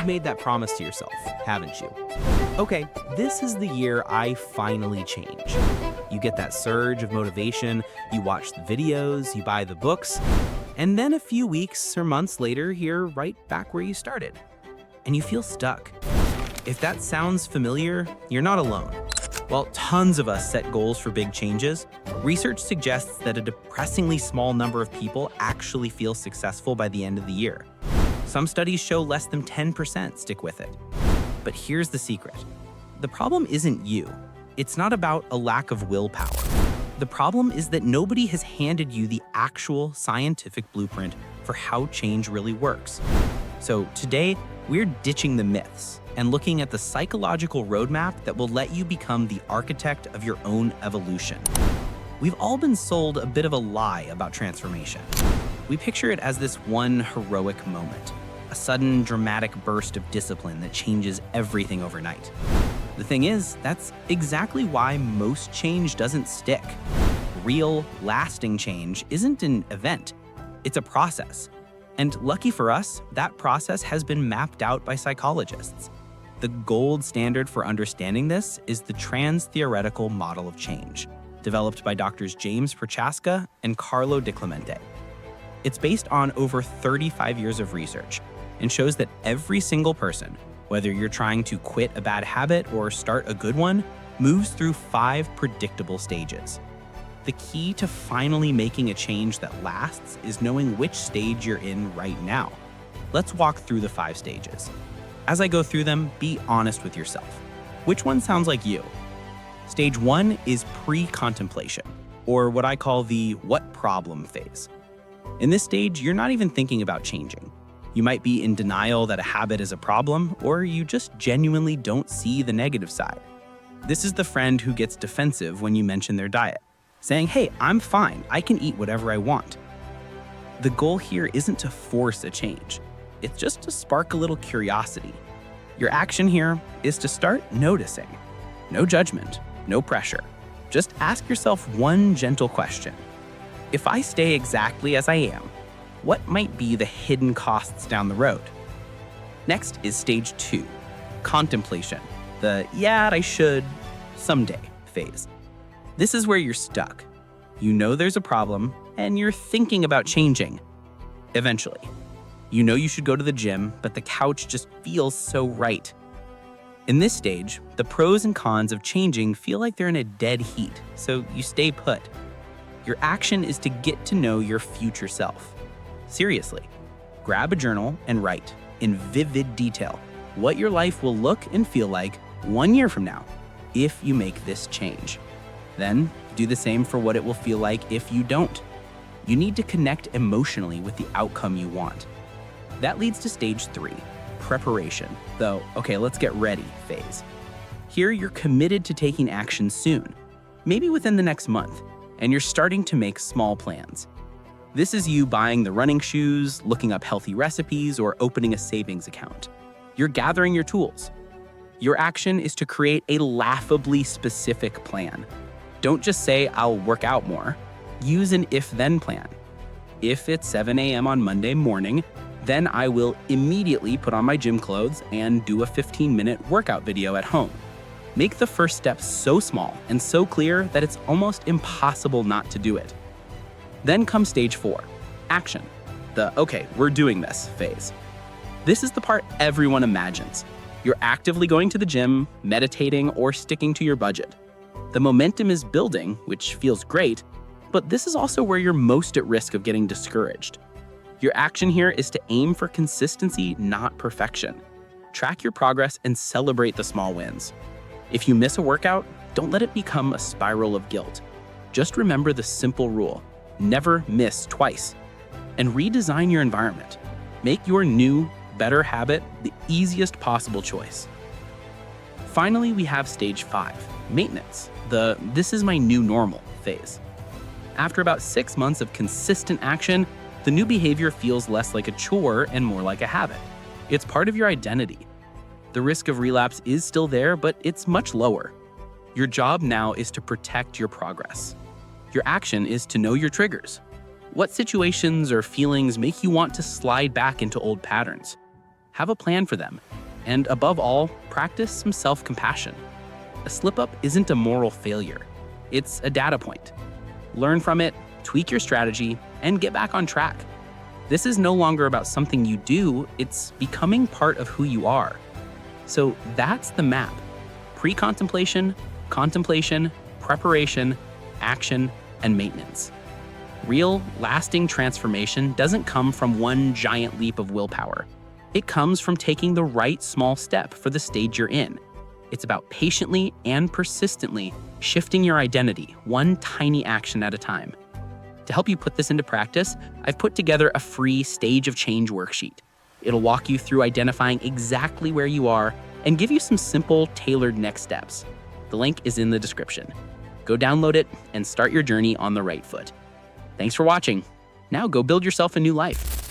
You've made that promise to yourself, haven't you? Okay, this is the year I finally change. You get that surge of motivation, you watch the videos, you buy the books, and then a few weeks or months later, you're right back where you started. And you feel stuck. If that sounds familiar, you're not alone. While tons of us set goals for big changes, research suggests that a depressingly small number of people actually feel successful by the end of the year. Some studies show less than 10% stick with it. But here's the secret. The problem isn't you. It's not about a lack of willpower. The problem is that nobody has handed you the actual scientific blueprint for how change really works. So today, we're ditching the myths and looking at the psychological roadmap that will let you become the architect of your own evolution. We've all been sold a bit of a lie about transformation. We picture it as this one heroic moment, a sudden dramatic burst of discipline that changes everything overnight. The thing is, that's exactly why most change doesn't stick. Real, lasting change isn't an event, it's a process. And lucky for us, that process has been mapped out by psychologists. The gold standard for understanding this is the Transtheoretical Model of Change, developed by Drs. James Prochaska and Carlo Di Clemente. It's based on over 35 years of research and shows that every single person, whether you're trying to quit a bad habit or start a good one, moves through 5 predictable stages. The key to finally making a change that lasts is knowing which stage you're in right now. Let's walk through the 5 stages. As I go through them, be honest with yourself. Which one sounds like you? Stage 1 is pre-contemplation, or what I call the what problem phase. In this stage, you're not even thinking about changing. You might be in denial that a habit is a problem, or you just genuinely don't see the negative side. This is the friend who gets defensive when you mention their diet, saying, hey, I'm fine, I can eat whatever I want. The goal here isn't to force a change. It's just to spark a little curiosity. Your action here is to start noticing. No judgment, no pressure. Just ask yourself one gentle question. If I stay exactly as I am, what might be the hidden costs down the road? Next is stage 2, contemplation, the yeah, I should someday phase. This is where you're stuck. You know there's a problem, and you're thinking about changing. Eventually. You know you should go to the gym, but the couch just feels so right. In this stage, the pros and cons of changing feel like they're in a dead heat, so you stay put. Your action is to get to know your future self. Seriously, grab a journal and write, in vivid detail, what your life will look and feel like 1 year from now, if you make this change. Then, do the same for what it will feel like if you don't. You need to connect emotionally with the outcome you want. That leads to stage 3, preparation, the okay, let's get ready phase. Here, you're committed to taking action soon, maybe within the next month, and you're starting to make small plans. This is you buying the running shoes, looking up healthy recipes, or opening a savings account. You're gathering your tools. Your action is to create a laughably specific plan. Don't just say, I'll work out more. Use an if-then plan. If it's 7 a.m. on Monday morning, then I will immediately put on my gym clothes and do a 15-minute workout video at home. Make the first step so small and so clear that it's almost impossible not to do it. Then comes stage 4, action, the okay, we're doing this phase. This is the part everyone imagines. You're actively going to the gym, meditating, or sticking to your budget. The momentum is building, which feels great, but this is also where you're most at risk of getting discouraged. Your action here is to aim for consistency, not perfection. Track your progress and celebrate the small wins. If you miss a workout, don't let it become a spiral of guilt. Just remember the simple rule, never miss twice. And redesign your environment. Make your new, better habit the easiest possible choice. Finally, we have stage 5, maintenance, the this is my new normal phase. After about 6 months of consistent action, the new behavior feels less like a chore and more like a habit. It's part of your identity. The risk of relapse is still there, but it's much lower. Your job now is to protect your progress. Your action is to know your triggers. What situations or feelings make you want to slide back into old patterns? Have a plan for them And above all, practice some self-compassion. A slip-up isn't a moral failure. It's a data point. Learn from it, tweak your strategy, and get back on track. This is no longer about something you do, it's becoming part of who you are. So that's the map. Pre-contemplation, contemplation, preparation, action, and maintenance. Real, lasting transformation doesn't come from one giant leap of willpower. It comes from taking the right small step for the stage you're in. It's about patiently and persistently shifting your identity, one tiny action at a time. To help you put this into practice, I've put together a free Stage of Change worksheet. It'll walk you through identifying exactly where you are and give you some simple, tailored next steps. The link is in the description. Go download it and start your journey on the right foot. Thanks for watching. Now go build yourself a new life.